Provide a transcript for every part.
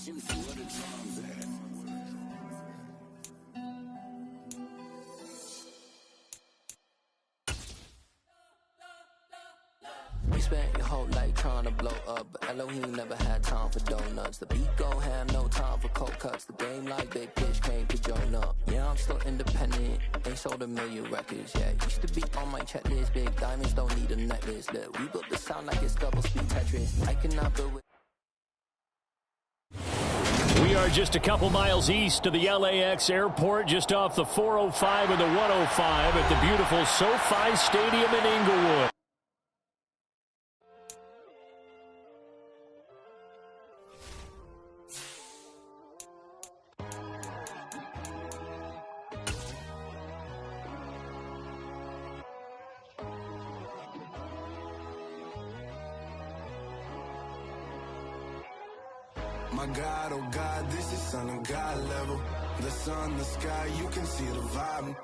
You spent your whole life trying to blow up, but Elohim never had time for donuts. The beat gon' have no time for cold cuts. The game like Big Fish came to Jonah. Yeah, I'm still independent, ain't sold a million records yet. Used to be on my checklist, big diamonds don't need a necklace. Look, we built the sound like it's double speed Tetris. I cannot build with. We are just a couple miles east of the LAX airport, just off the 405 and the 105 at the beautiful SoFi Stadium in Inglewood. My God, oh God, this is Son of God level. The sun, the sky, you can see the vibe.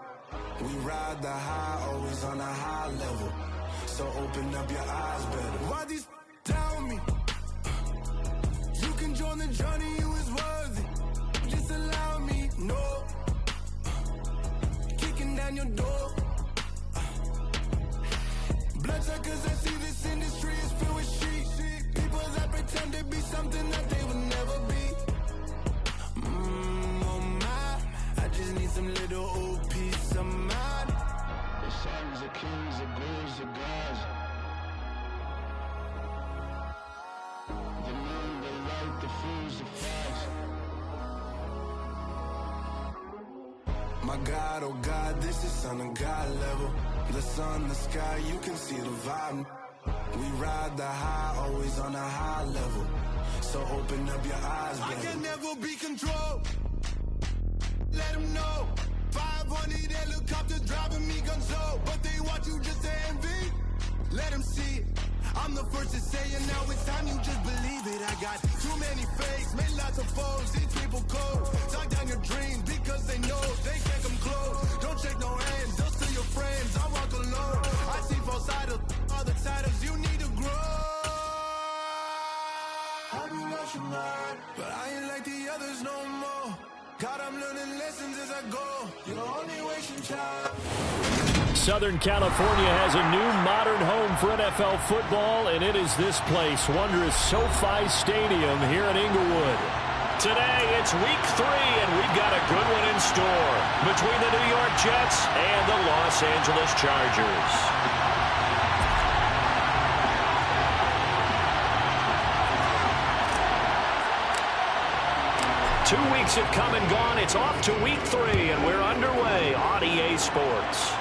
We ride the high, always on a high level. So open up your eyes better. Why these down me? You can join the journey, you is worthy. Just allow me, no. Kicking down your door. Bloodsuckers, I see this industry is filled with sheep. People that pretend to be something that they would never be. Oh my, I just need some little old peace of mind. The sons of kings, the gurus of gods. The moon, the light, the fools, the flies. My God, oh God, this is Son of God level. The sun, the sky, you can see the vibe. We ride the high, always on a high level. So open up your eyes, baby. I can never be controlled. Let them know. 500 helicopters driving me gunso. But they want you just to envy. Let them see it. I'm the first to say it, now it's time you just believe it. I got too many fakes, made lots of foes. These people cold. Talk down your dreams because they know they can't come close. Don't shake no hands, they'll steal your friends. I walk alone. I see false idols, other titles. You need to grow. I be lost your mind, but I ain't like the others no more. God, I'm learning lessons as I go. You're only wasting time. Southern California has a new modern home for NFL football, and it is this place, wondrous SoFi Stadium here in Inglewood. Today, it's week 3, and we've got a good one in store between the New York Jets and the Los Angeles Chargers. 2 weeks have come and gone. It's off to week 3, and we're underway on EA Sports.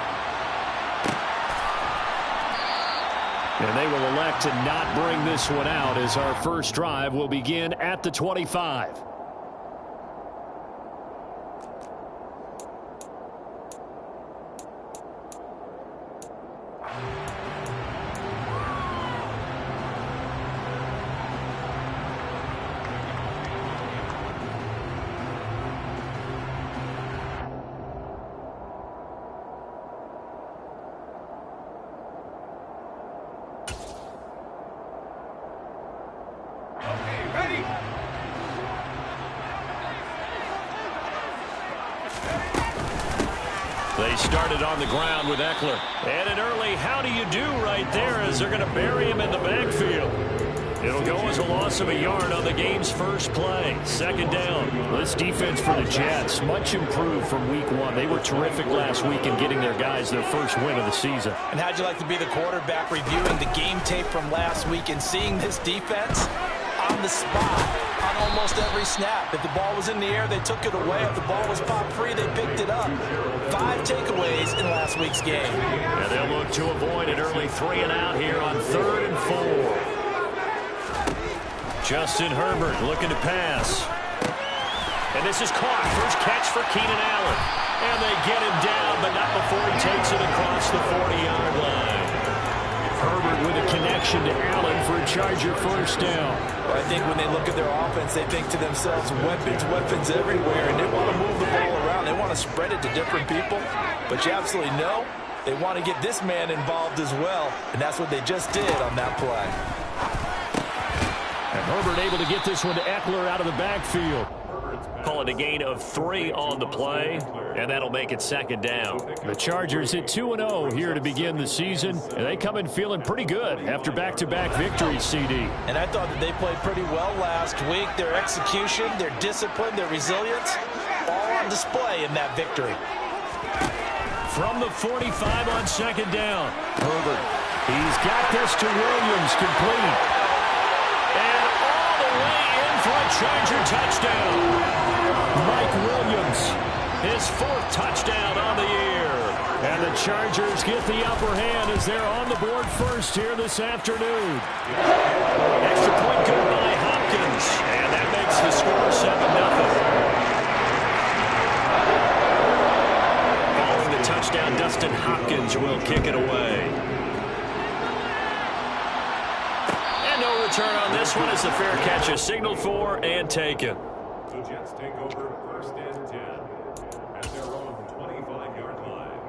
And they will elect to not bring this one out as our first drive will begin at the 25. They started on the ground with Eckler. And an early how do you do right there as they're going to bury him in the backfield. It'll go as a loss of a yard on the game's first play. Second down. This defense for the Jets, much improved from week 1. They were terrific last week in getting their guys their first win of the season. And how'd you like to be the quarterback reviewing the game tape from last week and seeing this defense on the spot on almost every snap? If the ball was in the air, they took it away. If the ball was popped free, they picked it up. 5 takeaways in last week's game. And they'll look to avoid an early 3 and out here on 3rd and 4. Justin Herbert looking to pass. And this is caught. First catch for Keenan Allen. And they get him down, but not before he takes it across the 40-yard line. Herbert with a connection to Allen for a Charger first down. Well, I think when they look at their offense, they think to themselves, weapons everywhere, and they want to move the ball around. They want to spread it to different people. But you absolutely know they want to get this man involved as well, and that's what they just did on that play. And Herbert able to get this one to Eckler out of the backfield. Call it a gain of 3 on the play, and that'll make it second down. The Chargers hit 2-0 here to begin the season, and they come in feeling pretty good after back-to-back victories, CD. And I thought that they played pretty well last week. Their execution, their discipline, their resilience, all on display in that victory. From the 45 on second down, Herbert. He's got this to Williams, complete. And all the way in for a Charger touchdown. Mike Williams, his 4th touchdown on the year. And the Chargers get the upper hand as they're on the board first here this afternoon. Extra point good by Hopkins. And that makes the score 7-0. Following the touchdown, Dustin Hopkins will kick it away. And no return on this one as the fair catch is signaled for and taken. The Jets take over 1st and 10 at their own 25-yard line.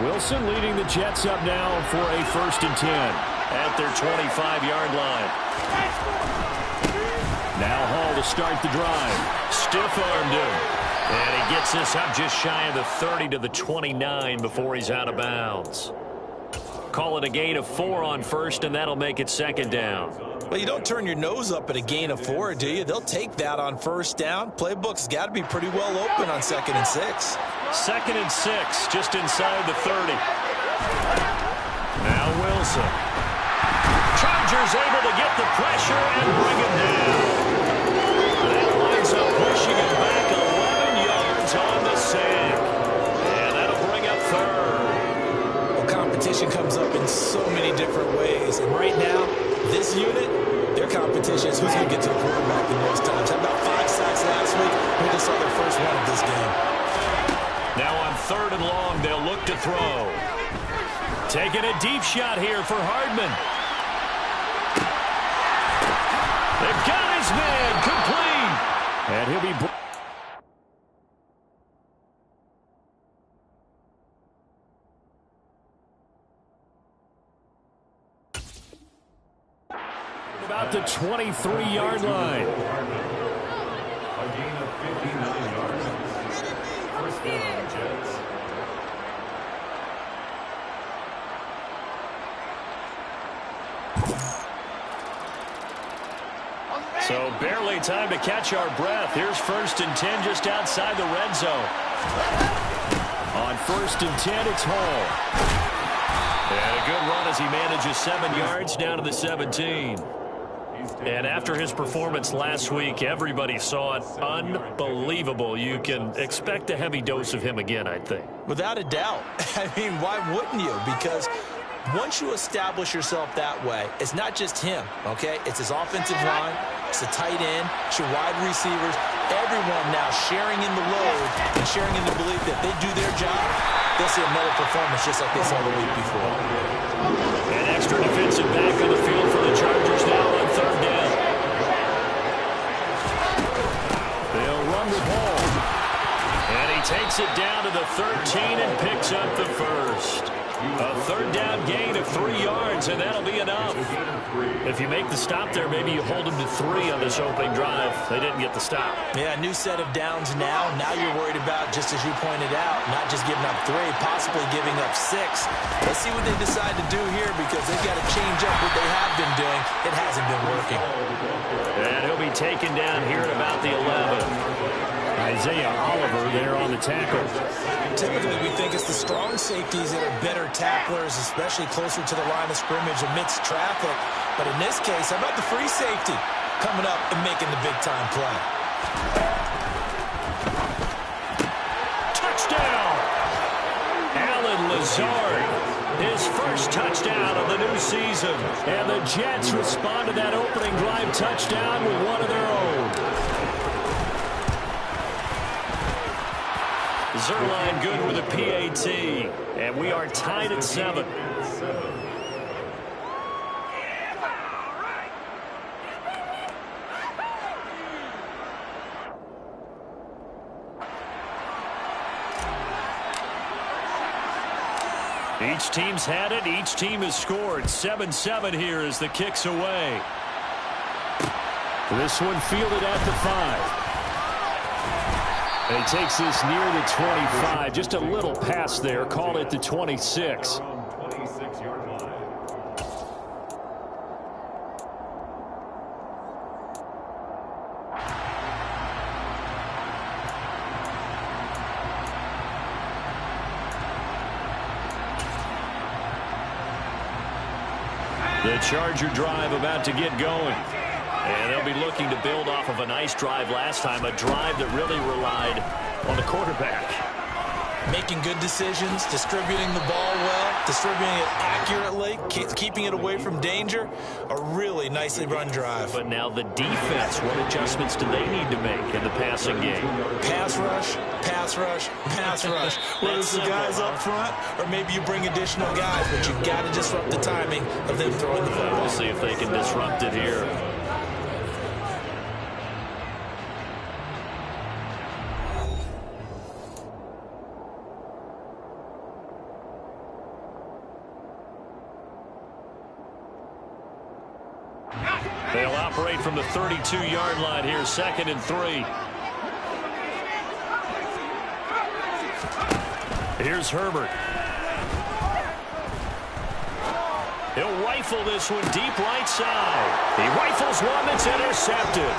Wilson leading the Jets up now for a 1st and 10 at their 25-yard line. Now Hall to start the drive. Stiff-armed him. And he gets this up just shy of the 30 to the 29 before he's out of bounds. Call it a gain of 4 on 1st, and that'll make it second down. Well, you don't turn your nose up at a gain of 4, do you? They'll take that on 1st down. Playbook's got to be pretty well open on 2nd and 6. 2nd and 6, just inside the 30. Now Wilson. Chargers able to get the pressure and bring him down. That winds up pushing him back 11 yards on the sack. And that'll bring up 3rd. Well, competition comes up in so many different ways. And right now, this unit, their competition is who's going to get to the quarterback the most times. How about 5 sacks last week? We just saw their first one of this game. Now on 3rd and long, they'll look to throw. Taking a deep shot here for Hardman. They've got his man complete. And he'll be... about the 23-yard line. A gain of 59 yards. 1st down, Jets. So barely time to catch our breath. Here's 1st and 10 just outside the red zone. On 1st and 10, it's Hall. And a good run as he manages 7 yards down to the 17. And after his performance last week, everybody saw it. Unbelievable. You can expect a heavy dose of him again, I think. Without a doubt. I mean, why wouldn't you? Because once you establish yourself that way, it's not just him, okay? It's his offensive line, it's the tight end, it's your wide receivers, everyone now sharing in the load and sharing in the belief that they do their job, they'll see another performance just like they saw the week before. An extra defensive back on the field for the Chargers now on 3rd down. They'll run the ball. And he takes it down to the 13 and picks up the 1st. A 3rd down gain of 3 yards, and that'll be enough. If you make the stop there, maybe you hold them to 3 on this opening drive. They didn't get the stop. Yeah, new set of downs now. Now you're worried about, just as you pointed out, not just giving up 3, possibly giving up 6. Let's see what they decide to do here because they've got to change up what they have been doing. It hasn't been working. And he'll be taken down here at about the 11. Isaiah Oliver there on the tackle. Typically, we think it's the strong safeties that are better tacklers, especially closer to the line of scrimmage amidst traffic. But in this case, how about the free safety coming up and making the big-time play? Touchdown! Allen Lazard, his first touchdown of the new season. And the Jets respond to that opening drive touchdown with one of their own. Zuerlein good with a PAT, and we are tied at 7. Each team's had it. Each team has scored. 7-7 here as the kick's away. This one fielded at the 5. And he takes this near the 25. Just a little pass there. Call it the 26. The Charger drive about to get going. And they'll be looking to build off of a nice drive last time, a drive that really relied on the quarterback. Making good decisions, distributing the ball well, distributing it accurately, keeping it away from danger. A really nicely run drive. But now the defense, what adjustments do they need to make in the passing game? Pass rush, pass rush, pass rush. Whether it's the guys up front or maybe you bring additional guys, but you've got to disrupt the timing of them throwing the football. We'll see if they can disrupt it here. They'll operate from the 32-yard line here, 2nd and 3. Here's Herbert. He'll rifle this one deep right side. He rifles one that's intercepted.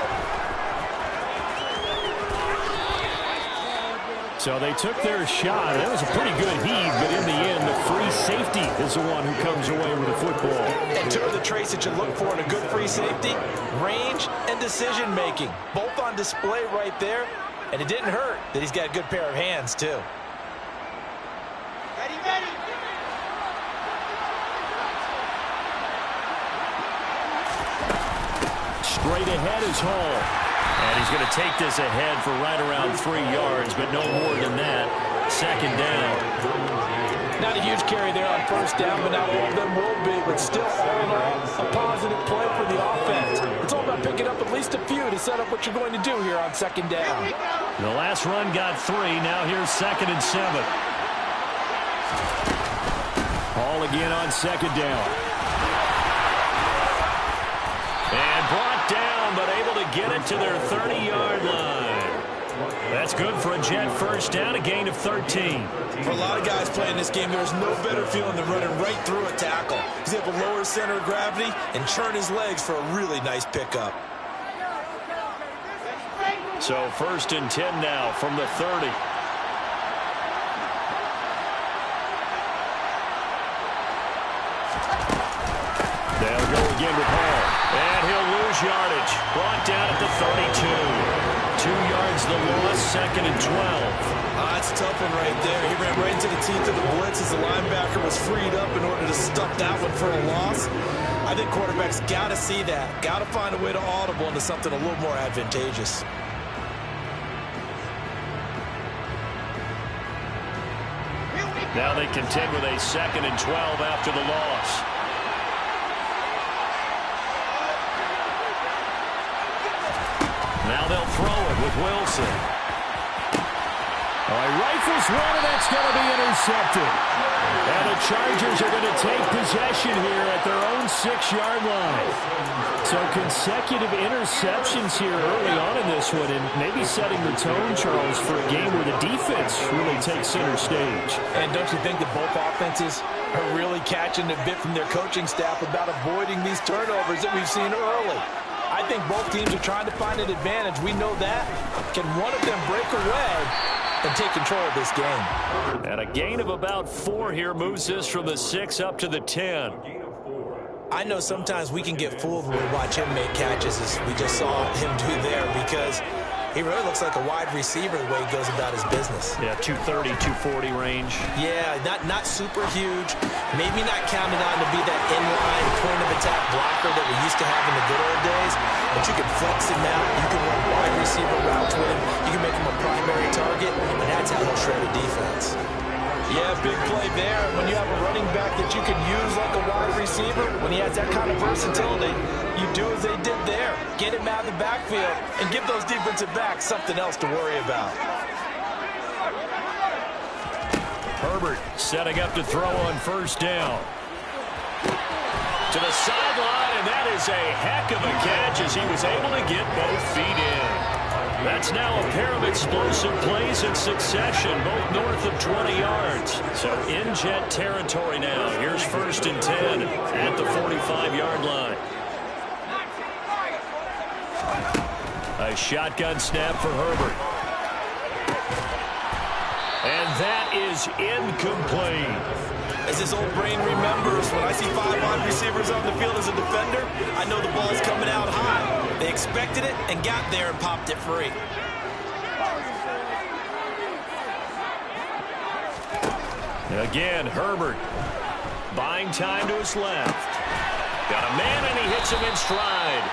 So they took their shot. That was a pretty good heave, but in the end, the free safety is the one who comes away with the football. And two of the traits that you look for in a good free safety, range and decision-making. Both on display right there, and it didn't hurt that he's got a good pair of hands, too. Ready, ready. Straight ahead is Hall. And he's going to take this ahead for right around 3 yards, but no more than that. 2nd down. Not a huge carry there on 1st down, but not all of them will be. But still, all in all, a positive play for the offense. It's all about picking up at least a few to set up what you're going to do here on 2nd down. The last run got 3. Now here's 2nd and 7. Hall again on 2nd down. And brought down, but able to get it to their 30-yard line. That's good for a Jet 1st down, a gain of 13. For a lot of guys playing this game, there's no better feeling than running right through a tackle. He's able to lower his center of gravity and churn his legs for a really nice pickup. So 1st and 10 now from the 30. They'll go again with Hall. And he'll lose yardage. Brought down at the 32. 2 yards the loss, 2nd and 12. That's a tough one right there. He ran right into the teeth of the blitz as the linebacker was freed up in order to stuff that one for a loss. I think quarterbacks got to see that. Got to find a way to audible into something a little more advantageous. Now they contend with a 2nd and 12 after the loss. Now they'll throw it with Wilson. All right, rifles one, and that's going to be intercepted. And the Chargers are going to take possession here at their own 6-yard line. So consecutive interceptions here early on in this one, and maybe setting the tone, Charles, for a game where the defense really takes center stage. And don't you think that both offenses are really catching a bit from their coaching staff about avoiding these turnovers that we've seen early? I think both teams are trying to find an advantage. We know that. Can one of them break away and take control of this game? And a gain of about 4 here moves this from the 6 up to the 10. I know sometimes we can get fooled when we watch him make catches, as we just saw him do there, because he really looks like a wide receiver the way he goes about his business. Yeah, 230, 240 range. Yeah, not super huge. Maybe not counted on to be that inline point-of-attack blocker that we used to have in the good old days, but you can flex him out. You can run wide receiver routes with him. You can make him a primary target, and that's how he'll shred a defense. Yeah, big play there. When you have a running back that you can use like a wide receiver, when he has that kind of versatility, you do as they did there. Get him out of the backfield and give those defensive backs something else to worry about. Herbert setting up to throw on first down. To the sideline, and that is a heck of a catch as he was able to get both feet in. That's now a pair of explosive plays in succession, both north of 20 yards. So in Jet territory now. Here's 1st and 10 at the 45-yard line. A shotgun snap for Herbert. And that is incomplete. As his old brain remembers, when I see 5 wide receivers on the field as a defender, I know the ball's coming out high. They expected it and got there and popped it free. Again, Herbert buying time to his left. Got a man, and he hits him in stride.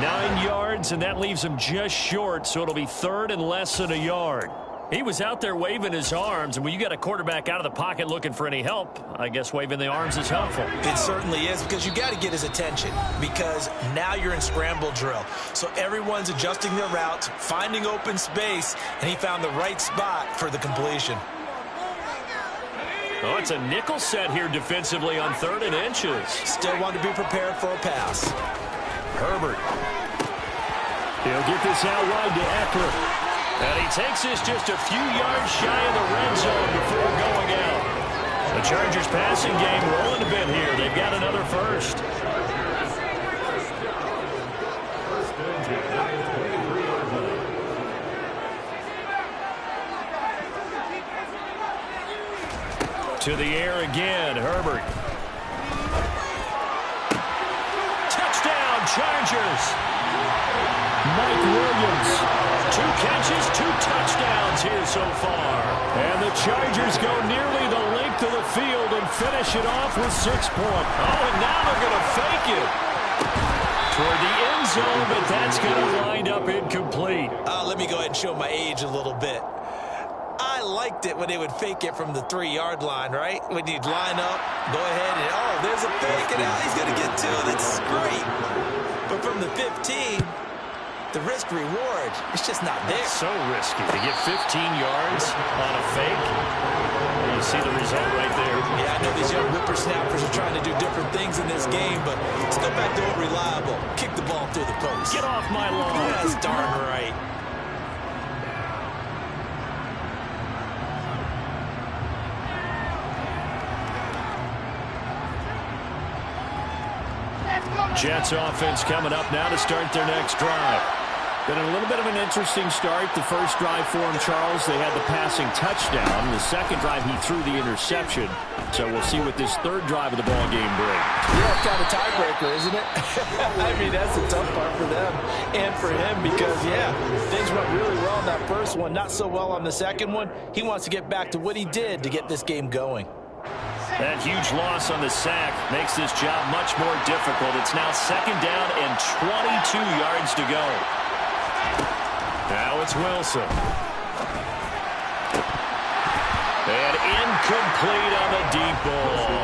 9 yards, and that leaves him just short, so it'll be 3rd and less than a yard. He was out there waving his arms, and when you got a quarterback out of the pocket looking for any help, I guess waving the arms is helpful. It certainly is, because you got to get his attention, because now you're in scramble drill. So everyone's adjusting their routes, finding open space, and he found the right spot for the completion. Oh, it's a nickel set here defensively on 3rd and inches. Still want to be prepared for a pass. Herbert. He'll get this out wide to Eckler. And he takes this just a few yards shy of the red zone before going out. The Chargers passing game rolling a bit here. They've got another first. To the air again, Herbert. Touchdown, Chargers. Mike Williams, 2 catches, 2 touchdowns here so far. And the Chargers go nearly the length of the field and finish it off with 6 points. Oh, and now they're going to fake it toward the end zone, but that's going to wind up incomplete. Let me go ahead and show my age a little bit. I liked it when they would fake it from the 3-yard line, right? When you'd line up, go ahead and, oh, there's a fake, and now he's going to get 2. That's great. But from the 15... the risk-reward, it's just not there. So risky to get 15 yards on a fake. You see the result right there. Yeah, I know these young whippersnappers are trying to do different things in this game, but let's go back to what reliable. Kick the ball through the post. Get off my lawn. That's darn right. Jets offense coming up now to start their next drive. Been a little bit of an interesting start. The first drive for him, Charles, they had the passing touchdown. The second drive, he threw the interception. So we'll see what this 3rd drive of the ball game brings. Yeah, it's kind of tiebreaker, isn't it? I mean, that's the tough part for them and for him because, yeah, things went really well on that first one, not so well on the second one. He wants to get back to what he did to get this game going. That huge loss on the sack makes this job much more difficult. It's now 2nd down and 22 yards to go. Now it's Wilson. And incomplete on the deep ball.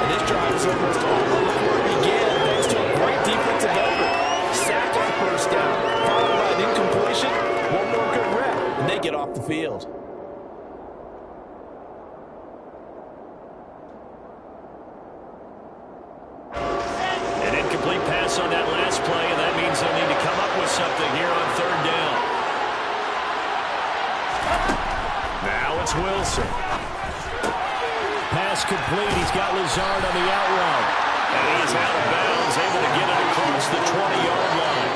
And this drive is almost all over where it began, thanks to a great defensive effort. Sack on first down, followed by an incompletion. One more good rep, and they get off the field. An incomplete pass on that last play, and that means they'll need to come up with something here on 3rd down. Now it's Wilson. Pass complete. He's got Lazard on the out route. And he's out of bounds, able to get it across the 20-yard line.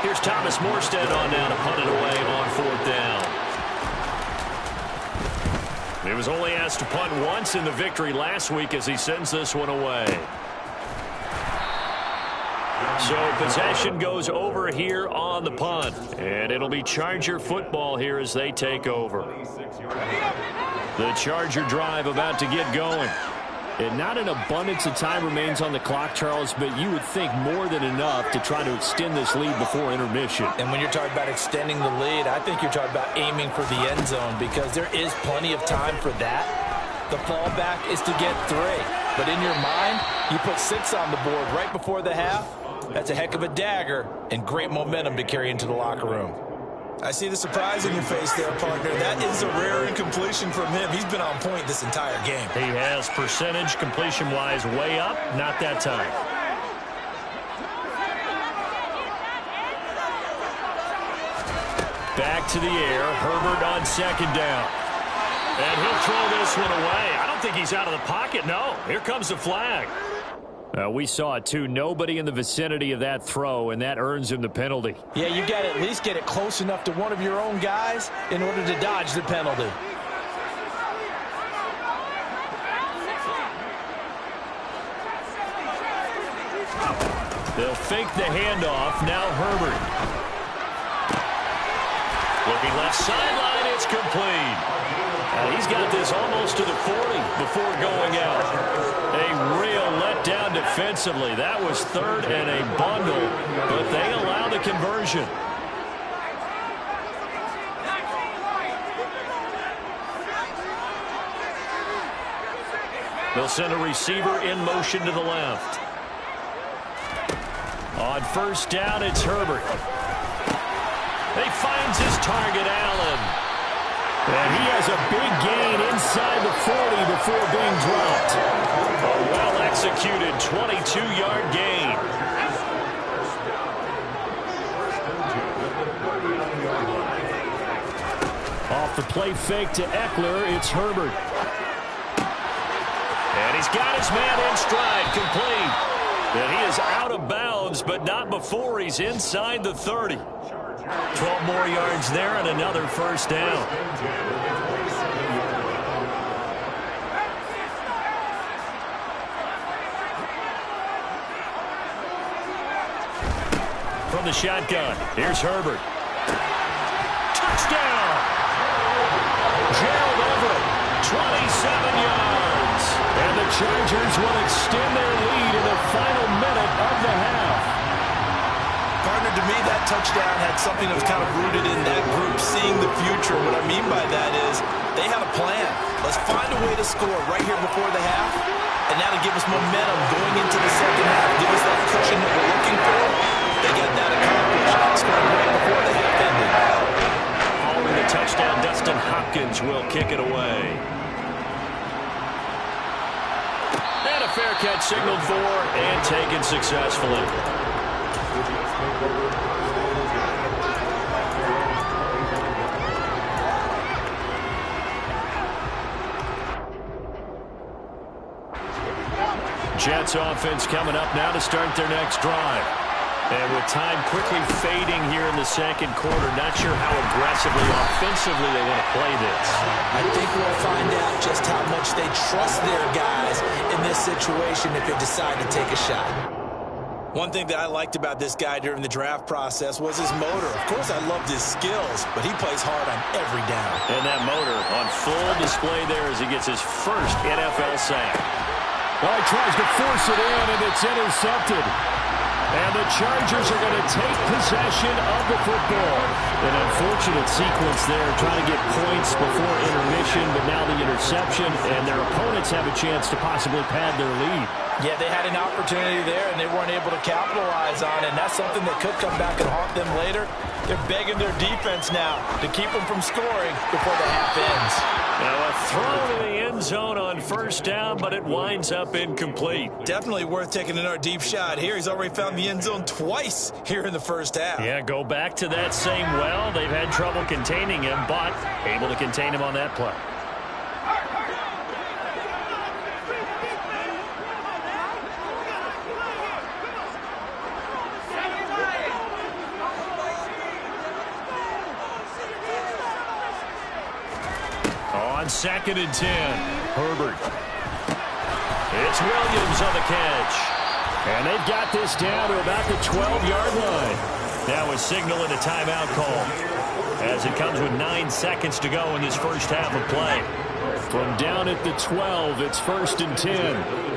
Here's Thomas Morstead on now to punt it away on 4th down. He was only asked to punt once in the victory last week as he sends this one away. So possession goes over here on the punt. And it'll be Charger football here as they take over. The Charger drive about to get going. And not an abundance of time remains on the clock, Charles, but you would think more than enough to try to extend this lead before intermission. And when you're talking about extending the lead, I think you're talking about aiming for the end zone because there is plenty of time for that. The fallback is to get 3. But in your mind, you put 6 on the board right before the half. That's a heck of a dagger and great momentum to carry into the locker room. I see the surprise in your face there, partner. That is a rare incompletion from him. He's been on point this entire game. He has percentage completion-wise way up, not that time. Back to the air, Herbert on second down. And he'll throw this one away. I don't think he's out of the pocket, no. Here comes the flag. We saw it, too. Nobody in the vicinity of that throw, and that earns him the penalty. Yeah, you got to at least get it close enough to one of your own guys in order to dodge the penalty. They'll fake the handoff. Now Herbert. Looking left sideline, it's complete. He's got this almost to the 40 before going out. A real letdown defensively. That was third and a bundle, but they allow the conversion. They'll send a receiver in motion to the left. On first down, it's Herbert. He finds his target, Allen. And he has a big gain inside the 40 before being dropped. A well-executed 22-yard gain. Off the play fake to Eckler, it's Herbert. And he's got his man in stride, complete. And he is out of bounds, but not before he's inside the 30. 12 more yards there and another first down. From the shotgun, here's Herbert. Touchdown! Gerald Everett, 27 yards. And the Chargers will extend their lead in the final minute of the half. Partner, to me, that touchdown had something that was kind of rooted in that group seeing the future. What I mean by that is they had a plan. Let's find a way to score right here before the half, and that'll give us momentum going into the second half, give us that cushion that we're looking for. They got that accomplished, scoring right before the half ended. Following the touchdown, Dustin Hopkins will kick it away. And a fair catch signaled for and taken successfully. Jets offense coming up now to start their next drive. And with time quickly fading here in the second quarter, not sure how aggressively, offensively they want to play this. I think we'll find out just how much they trust their guys in this situation if they decide to take a shot. One thing that I liked about this guy during the draft process was his motor. Of course, I loved his skills, but he plays hard on every down. And that motor on full display there as he gets his first NFL sack. Well, he tries to force it in, and it's intercepted. And the Chargers are going to take possession of the football. An unfortunate sequence there, trying to get points before intermission, but now the interception, and their opponents have a chance to possibly pad their lead. Yeah, they had an opportunity there, and they weren't able to capitalize on it, and that's something that could come back and haunt them later. They're begging their defense now to keep them from scoring before the half ends. Now a throw to the end zone on first down, but it winds up incomplete. Definitely worth taking another deep shot here. He's already found the end zone twice here in the first half. Yeah, go back to that same well. They've had trouble containing him, but able to contain him on that play. On 2nd and 10, Herbert. It's Williams on the catch. And they've got this down to about the 12-yard line. Now a signal and a timeout call as it comes with 9 seconds to go in this first half of play. From down at the 12, it's 1st and 10.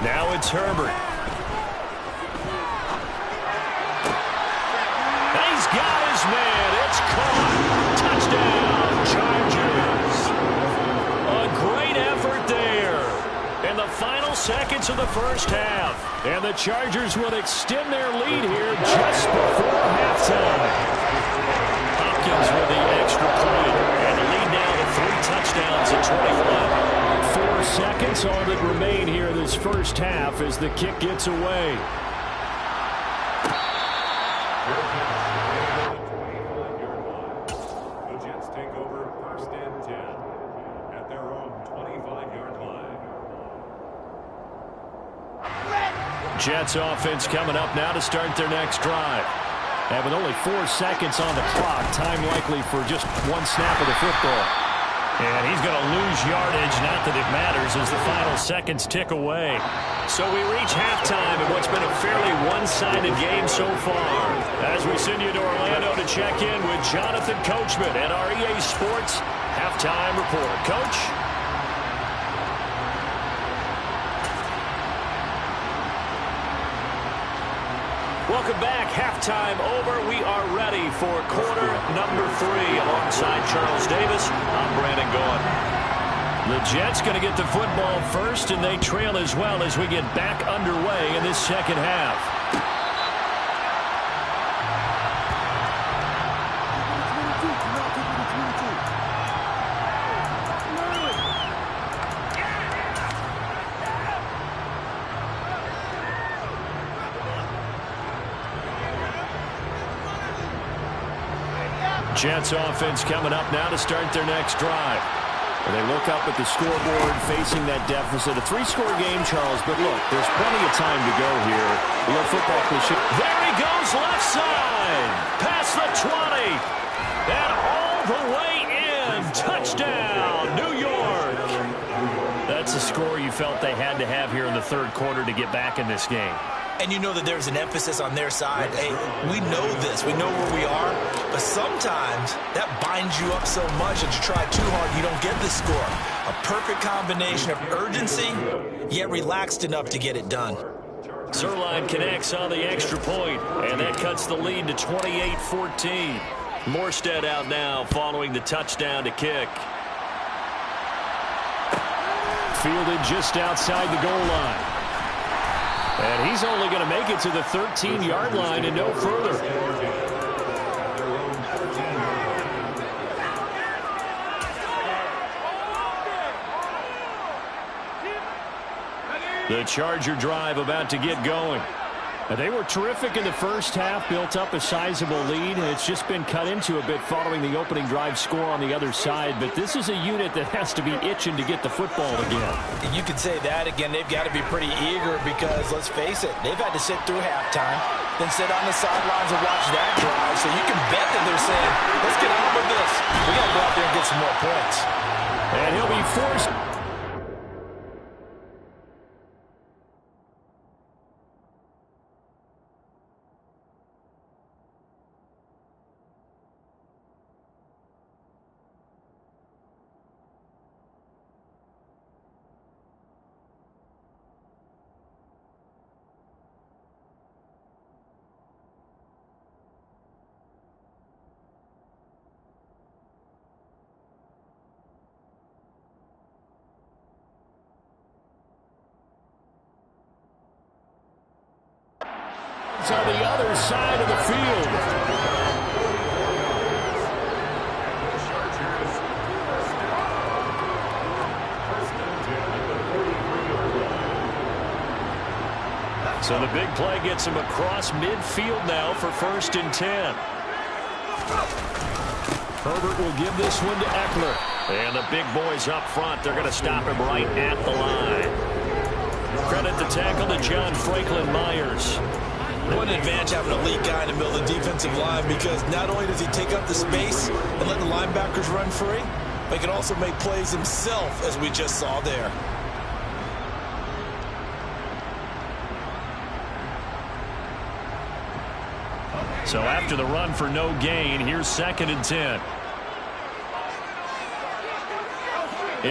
Now it's Herbert. And the final seconds of the first half. And the Chargers will extend their lead here just before halftime. Hopkins with the extra point. And the lead now to 3 touchdowns at 21. 4 seconds all that remain here this first half as the kick gets away. The Jets take over first and 10 at their own 25-yard line. Jets offense coming up now to start their next drive. And with only 4 seconds on the clock, time likely for just 1 snap of the football. And he's going to lose yardage, not that it matters, as the final seconds tick away. So we reach halftime in what's been a fairly one-sided game so far. As we send you to Orlando to check in with Jonathan Coachman at our EA Sports Halftime Report. Coach? Welcome back. Halftime over. We are ready for quarter number 3. Alongside Charles Davis, I'm Brandon Gaughan. The Jets going to get the football first, and they trail as well as we get back underway in this second half. Jets offense coming up now to start their next drive. And they look up at the scoreboard facing that deficit. A 3-score game, Charles, but look, there's plenty of time to go here. A little football cliche. There he goes, left side. Past the 20. And all the way in. Touchdown, New York. That's a score you felt they had to have here in the third quarter to get back in this game. And you know that there's an emphasis on their side. Hey, we know this. We know where we are. But sometimes that binds you up so much that you try too hard, you don't get the score. A perfect combination of urgency, yet relaxed enough to get it done. Zuerlein connects on the extra point, and that cuts the lead to 28-14. Morstead out now following the touchdown to kick. Fielded just outside the goal line. And he's only going to make it to the 13-yard line and no further. The Charger drive about to get going. They were terrific in the first half, built up a sizable lead, and it's just been cut into a bit following the opening drive score on the other side. But this is a unit that has to be itching to get the football again. You could say that again. They've got to be pretty eager because, let's face it, they've had to sit through halftime, then sit on the sidelines and watch that drive. So you can bet that they're saying, let's get on with this. We got to go out there and get some more points. And he'll be forced. On the other side of the field. So the big play gets him across midfield now for 1st and 10. Herbert will give this one to Eckler. And the big boys up front, they're going to stop him right at the line. Credit the tackle to John Franklin Myers. What an advantage having an elite guy in the middle of the defensive line, because not only does he take up the space and let the linebackers run free, but he can also make plays himself, as we just saw there. So after the run for no gain, here's 2nd and 10.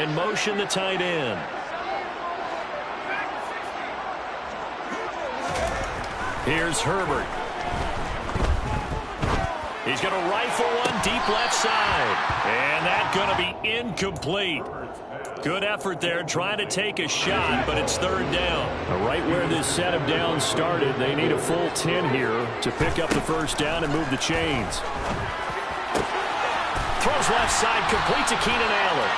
In motion, the tight end. Here's Herbert. He's going to rifle one deep left side. And that's going to be incomplete. Good effort there, trying to take a shot, but it's third down. Right where this set of downs started, they need a full 10 here to pick up the first down and move the chains. Throws left side, complete to Keenan Allen.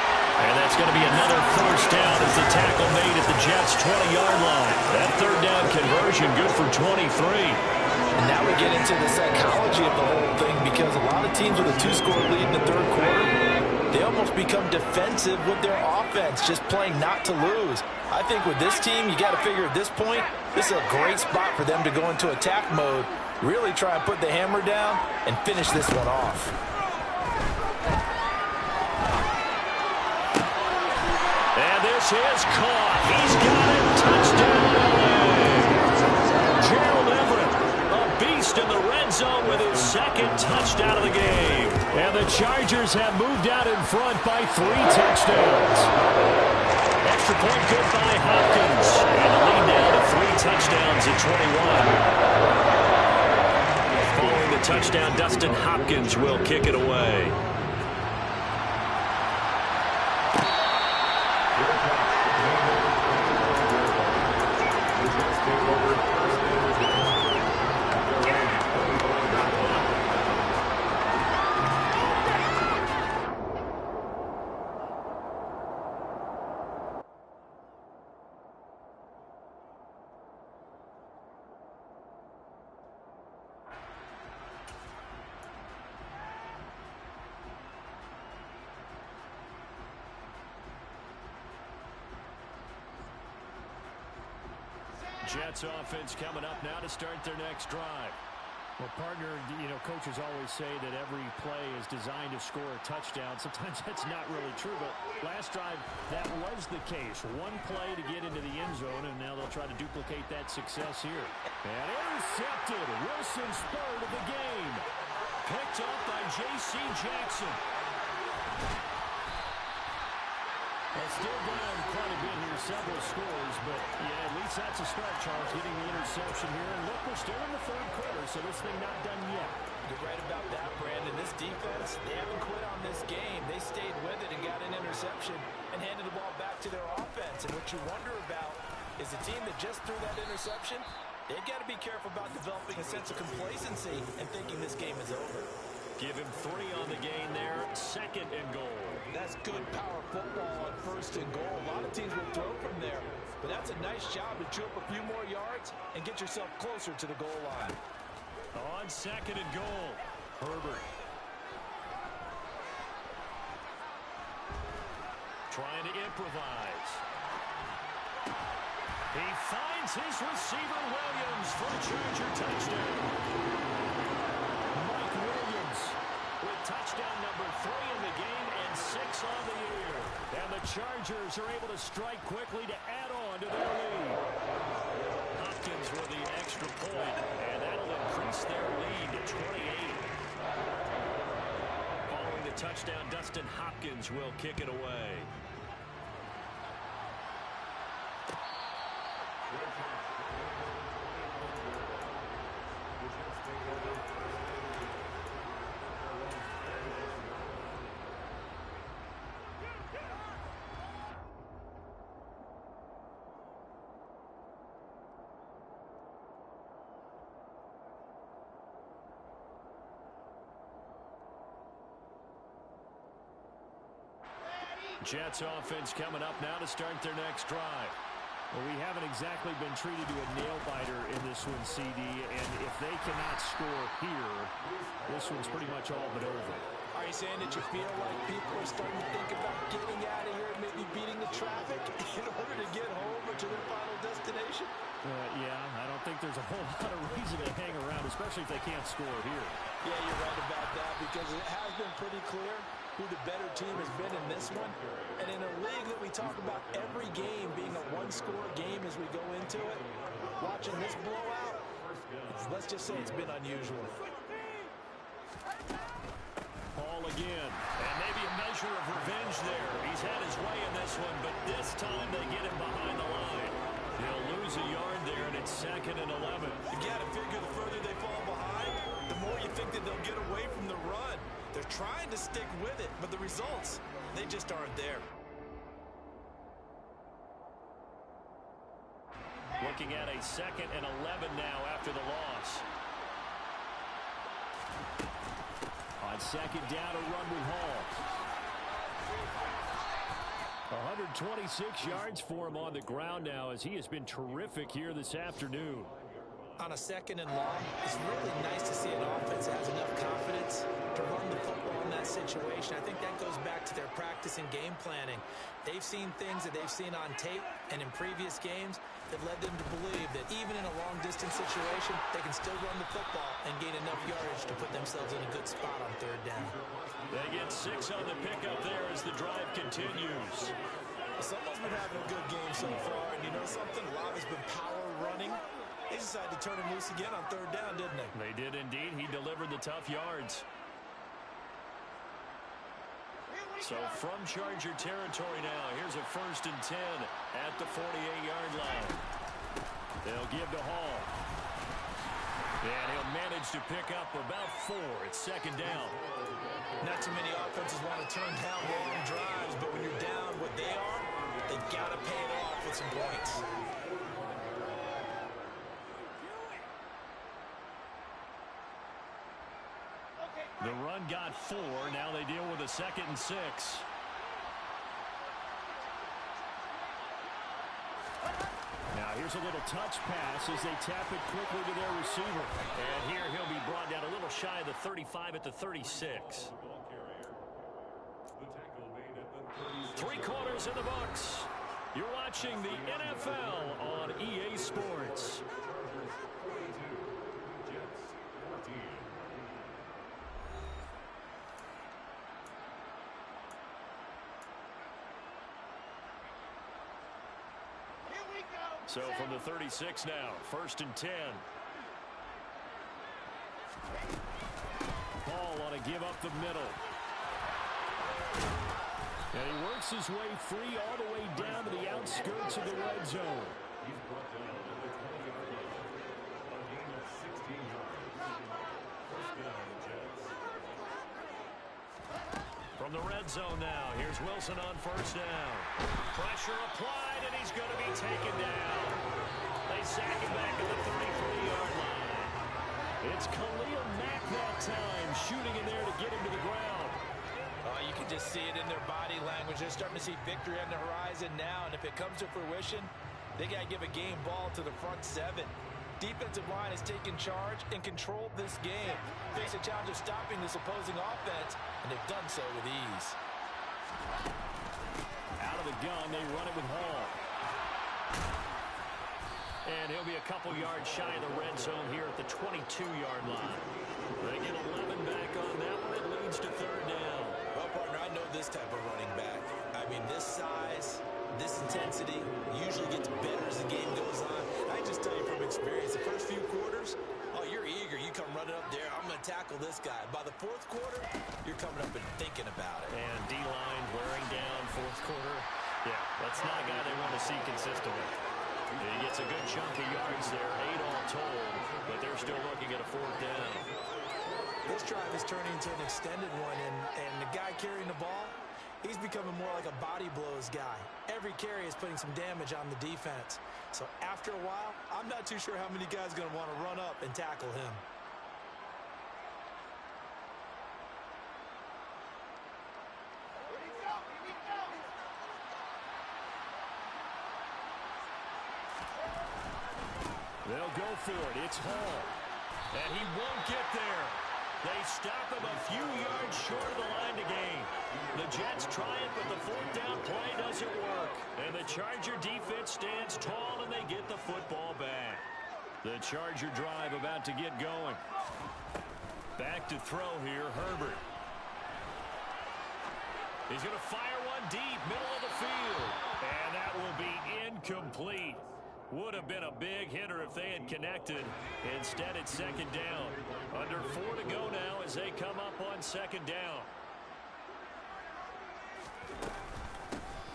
And that's going to be another first down as the tackle made at the Jets' 20-yard line. That third down conversion good for 23. And now we get into the psychology of the whole thing, because a lot of teams with a 2-score lead in the third quarter, they almost become defensive with their offense, just playing not to lose. I think with this team, you got to figure at this point, this is a great spot for them to go into attack mode, really try and put the hammer down and finish this one off. And this is caught. He's got it. Touchdown, LA. Gerald Everett, a beast in the red zone with his second touchdown of the game. And the Chargers have moved out in front by 3 touchdowns. Extra point good by Hopkins. And the lead now to 3 touchdowns at 21. Following the touchdown, Dustin Hopkins will kick it away. Jets offense coming up now to start their next drive. Well, partner, you know, coaches always say that every play is designed to score a touchdown. Sometimes that's not really true, but last drive, that was the case. One play to get into the end zone, and now they'll try to duplicate that success here. And intercepted. Wilson spurred of the game. Picked up by J.C. Jackson. Well, still down quite a bit here, several scores, but yeah, at least that's a start, Charles, getting the interception here. And look, we're still in the third quarter, so this thing not done yet. You're right about that, Brandon. This defense, they haven't quit on this game. They stayed with it and got an interception and handed the ball back to their offense. And what you wonder about is the team that just threw that interception, they've got to be careful about developing a sense of complacency and thinking this game is over. Give him 3 on the gain there, 2nd and goal. That's good power football on 1st and goal. A lot of teams will throw from there, but that's a nice job to chew up a few more yards and get yourself closer to the goal line. On 2nd and goal, Herbert. Trying to improvise. He finds his receiver, Williams, for a Charger touchdown. Mike Williams with touchdown number 3 in the game and 6 on the year. And the Chargers are able to strike quickly to add on to their lead. Hopkins with the extra point, and that'll increase their lead to 28. Following the touchdown, Dustin Hopkins will kick it away. Jets offense coming up now to start their next drive. Well, we haven't exactly been treated to a nail-biter in this one, CD, and if they cannot score here, this one's pretty much all but over. Are you saying that you feel like people are starting to think about getting out of here and maybe beating the traffic in order to get home or to their final destination? Yeah, I don't think there's a whole lot of reason to hang around, especially if they can't score here. Yeah, you're right about that, because it has been pretty clear who the better team has been in this one. And in a league that we talk about every game being a one-score game as we go into it, watching this blowout, let's just say it's been unusual. Ball again, and maybe a measure of revenge there. He's had his way in this one, but this time they get him behind the line. They'll lose a yard there, and it's 2nd and 11. You got to figure the further they fall behind, the more you think that they'll get away from the run. They're trying to stick with it, but the results, they just aren't there. looking at a 2nd and 11 now after the loss. On 2nd down, a run with Hall. 126 yards for him on the ground now as he has been terrific here this afternoon. On a 2nd and long, it's really nice to see an offense that has enough confidence to run the football in that situation. I think that goes back to their practice and game planning. They've seen things that they've seen on tape and in previous games that led them to believe that even in a long-distance situation, they can still run the football and gain enough yardage to put themselves in a good spot on 3rd down. They get 6 on the pickup there as the drive continues. Someone's been having a good game so far, and you know something? A lot has been power running. They decided to turn him loose again on 3rd down, didn't they? They did indeed. He delivered the tough yards. So from Charger territory now, here's a 1st and 10 at the 48-yard line. They'll give to Hall. And he'll manage to pick up about 4. It's 2nd down. Not too many offenses want to turn down long drives, but when you're down what they are, they got to pay it off with some points. The run got 4. Now they deal with a 2nd and 6. Now here's a little touch pass as they tap it quickly to their receiver. And here he'll be brought down a little shy of the 35 at the 36. 3 quarters in the books. You're watching the NFL on EA Sports. So from the 36 now, 1st and 10. Ball on a give up the middle. And he works his way free all the way down to the outskirts of the red zone. From the red zone now, here's Wilson on 1st down. Pressure applied, and he's going to be taken down. They sack him back at the 33-yard line. It's Khalil Mack that time, shooting in there to get him to the ground. Oh, you can just see it in their body language. They're starting to see victory on the horizon now, and if it comes to fruition, they got to give a game ball to the front 7. Defensive line has taken charge and controlled this game. Face a challenge of stopping this opposing offense, and they've done so with ease. Out of the gun, they run it with Hall. And he'll be a couple yards shy of the red zone here at the 22-yard line. They get 11 back on that one. It leads to 3rd down. Well, partner, I know this type of running back. I mean, this size, this intensity usually gets better as the game goes on. I just tell you from experience, the first few quarters, oh, you're eager. You come running up there. I'm going to tackle this guy. By the 4th quarter, you're coming up and thinking about it. And D-line wearing down 4th quarter. Yeah, that's not a guy they want to see consistently. He gets a good chunk of yards there, 8 all told, but they're still looking at a 4th down. This drive is turning into an extended one, and the guy carrying the ball, he's becoming more like a body blows guy. Every carry is putting some damage on the defense. So after a while, I'm not too sure how many guys are going to want to run up and tackle him. They'll go for it. It's Hall. And he won't get there. They stop him a few yards short of the line to gain. The Jets try it, but the 4th down play doesn't work. And the Charger defense stands tall, and they get the football back. The Charger drive about to get going. Back to throw here, Herbert. He's going to fire one deep, middle of the field. And that will be incomplete. Would have been a big hitter if they had connected. Instead, it's 2nd down. Under 4 to go now as they come up on 2nd down.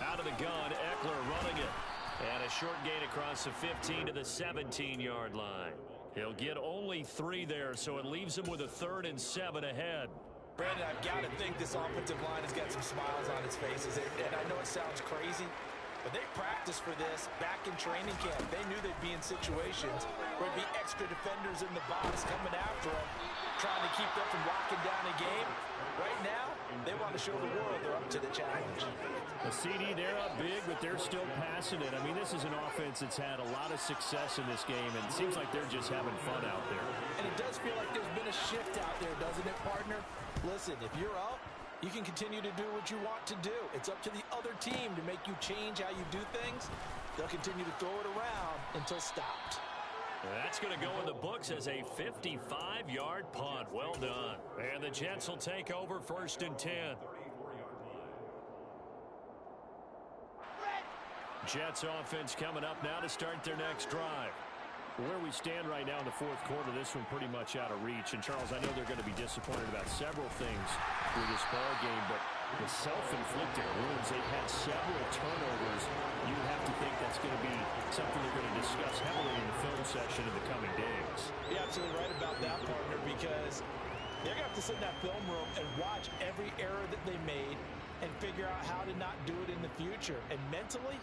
Out of the gun, Eckler running it. And a short gain across the 15 to the 17-yard line. He'll get only 3 there, so it leaves him with a 3rd and 7 ahead. Brandon, I've got to think this offensive line has got some smiles on its faces. And I know it sounds crazy, But they practiced for this back in training camp. They knew they'd be in situations where there'd be extra defenders in the box coming after them, trying to keep them from locking down a game. Right now, they want to show the world they're up to the challenge. The CD, they're up big, but they're still passing it. I mean, this is an offense that's had a lot of success in this game, and it seems like they're just having fun out there. And it does feel like there's been a shift out there, doesn't it, partner? Listen, if you're up, you can continue to do what you want to do. It's up to the other team to make you change how you do things. They'll continue to throw it around until stopped. That's going to go in the books as a 55-yard punt. Well done. And the Jets will take over 1st and 10. Jets offense coming up now to start their next drive. Where we stand right now in the fourth quarter, this one pretty much out of reach. And, Charles, I know they're going to be disappointed about several things with this ball game, but the self-inflicted wounds, they've had several turnovers. You have to think that's going to be something they're going to discuss heavily in the film session in the coming days. You're absolutely right about that, partner, because they're going to have to sit in that film room and watch every error that they made and figure out how to not do it in the future. And mentally,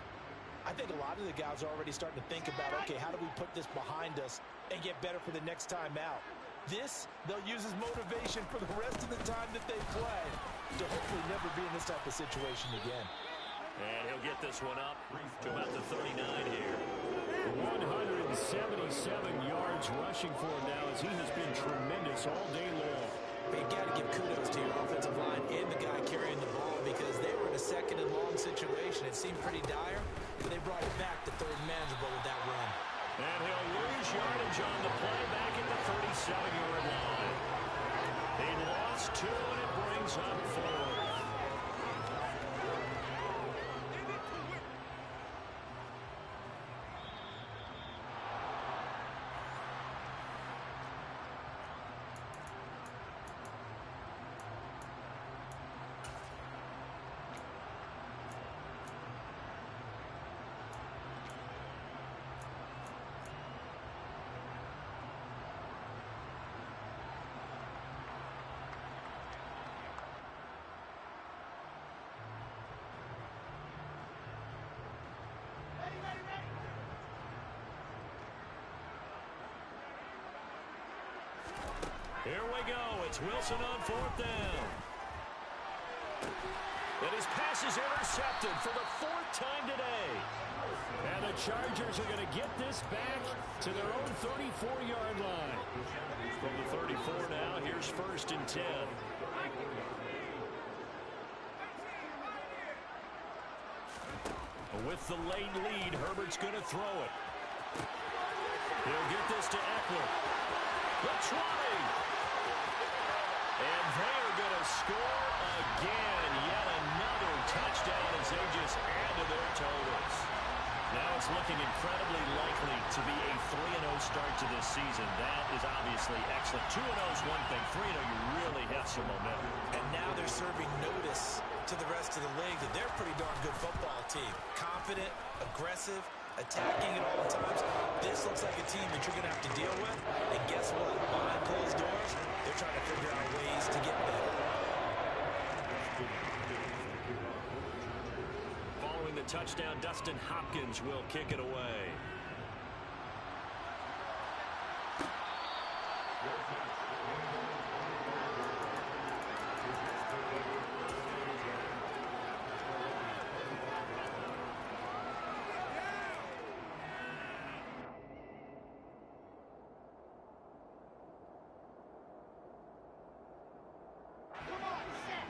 I think a lot of the guys are already starting to think about, okay, how do we put this behind us and get better for the next time out? This, they'll use as motivation for the rest of the time that they play to hopefully never be in this type of situation again. And he'll get this one up to about the 39 here. 177 yards rushing for him now as he has been tremendous all day long. But you got to give kudos to your offensive line and the guy carrying the ball because they were in a second and long situation. It seemed pretty dire, but they brought it back to third manageable with that run. And he'll lose yardage on the play back at the 37-yard line. They lost 2, and it brings up 4. Here we go. It's Wilson on 4th down. And his pass is intercepted for the 4th time today. And the Chargers are going to get this back to their own 34-yard line. From the 34 now, here's 1st and 10. With the late lead, Herbert's going to throw it. He'll get this to Eckler. The try. And they are going to score again. Yet another touchdown as they just add to their totals. Now it's looking incredibly likely to be a 3-0 start to this season. That is obviously excellent. 2-0 is one thing. 3-0, you really have some momentum. And now they're serving notice to the rest of the league that they're a pretty darn good football team. Confident, aggressive, attacking at all times. This looks like a team that you're going to have to deal with. And guess what? Behind closed doors, they're trying to figure out ways to get better. Following the touchdown, Dustin Hopkins will kick it away.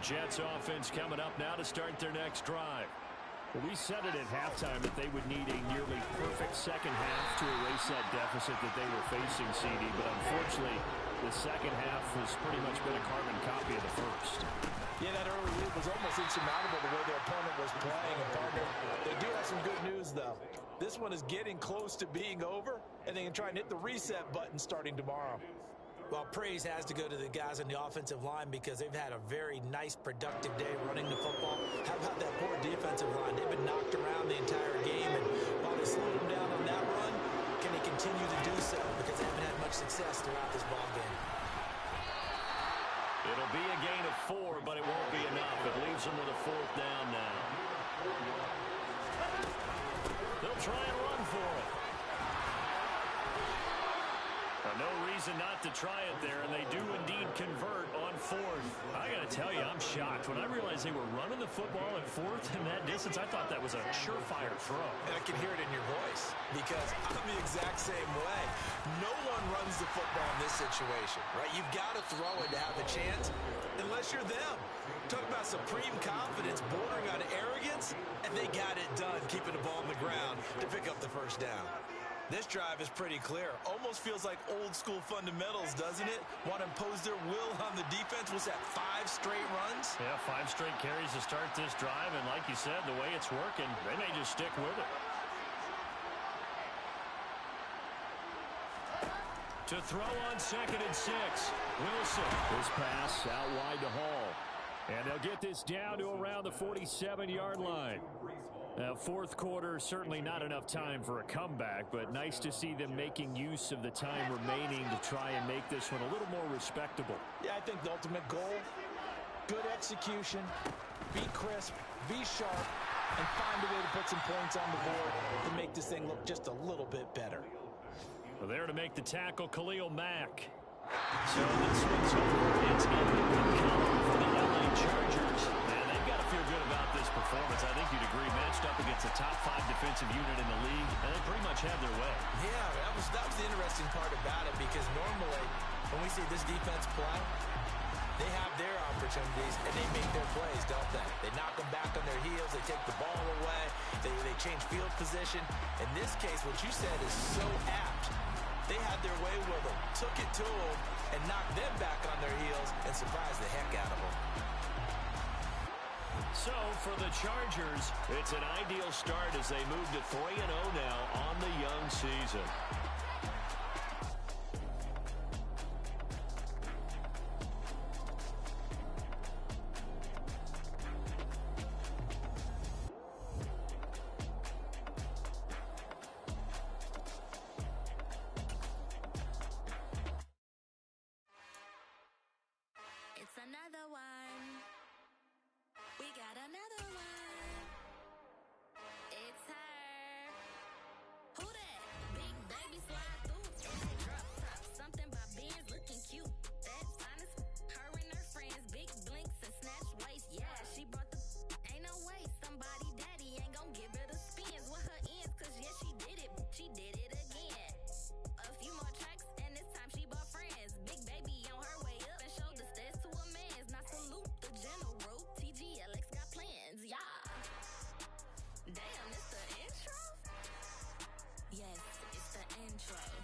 Jets offense coming up now to start their next drive. Well, we said it at halftime that they would need a nearly perfect second half to erase that deficit that they were facing, CD. But unfortunately, the second half has pretty much been a carbon copy of the first. Yeah, that early lead was almost insurmountable the way their opponent was playing. And partner, they do have some good news, though. This one is getting close to being over, and they can try and hit the reset button starting tomorrow. Well, praise has to go to the guys on the offensive line because they've had a very nice, productive day running the football. How about that poor defensive line? They've been knocked around the entire game, and while they slowed them down on that run, can they continue to do so? Because they haven't had much success throughout this ball game. It'll be a gain of 4, but it won't be enough. It leaves them with a 4th down now. They'll try and run for it. No reason not to try it there, and they do indeed convert on fourth. I got to tell you, I'm shocked. When I realized they were running the football at fourth in that distance, I thought that was a surefire throw. And I can hear it in your voice because I'm the exact same way. No one runs the football in this situation, right? You've got to throw it to have a chance unless you're them. Talk about supreme confidence bordering on arrogance, and they got it done keeping the ball on the ground to pick up the first down. This drive is pretty clear. Almost feels like old school fundamentals, doesn't it? Want to impose their will on the defense. Was that 5 straight runs? Yeah, 5 straight carries to start this drive, and like you said, the way it's working, they may just stick with it. To throw on 2nd and 6, Wilson. This pass out wide to Hall. And they'll get this down to around the 47-yard line. Now, fourth quarter, certainly not enough time for a comeback, but nice to see them making use of the time remaining to try and make this one a little more respectable. Yeah, I think the ultimate goal, good execution, be crisp, be sharp, and find a way to put some points on the board to make this thing look just a little bit better. Well, there to make the tackle, Khalil Mack. So this one's over. It's in the win column for the LA Chargers. And they've got to feel good about this performance. I think you'd agree, matched up against a top 5 defensive unit in the league, and they pretty much had their way. Yeah, that was the interesting part about it, because normally when we see this defense play, they have their opportunities and they make their plays, don't they? They knock them back on their heels. They take the ball away. They change field position. In this case, what you said is so apt. They had their way with them, took it to them, and knocked them back on their heels and surprised the heck out of them. So for the Chargers, it's an ideal start as they move to 3-0 now on the young season. It's another one. We got another one. It's her. Who that? Big baby slide through. Drop top. Something about Benz looking cute. That's honest. Her and her friends. Big blinks and snatch waist. Yeah, she brought the. Ain't no way. Somebody daddy ain't gonna give her the spins with her ends. Cause yeah, she did it. She did it again. A few more tracks and this time she bought friends. Big baby on her way up and showed the stairs to a man's. Now salute the general. TGLX got plans, yeah. Damn, it's the intro? Yes, it's the intro.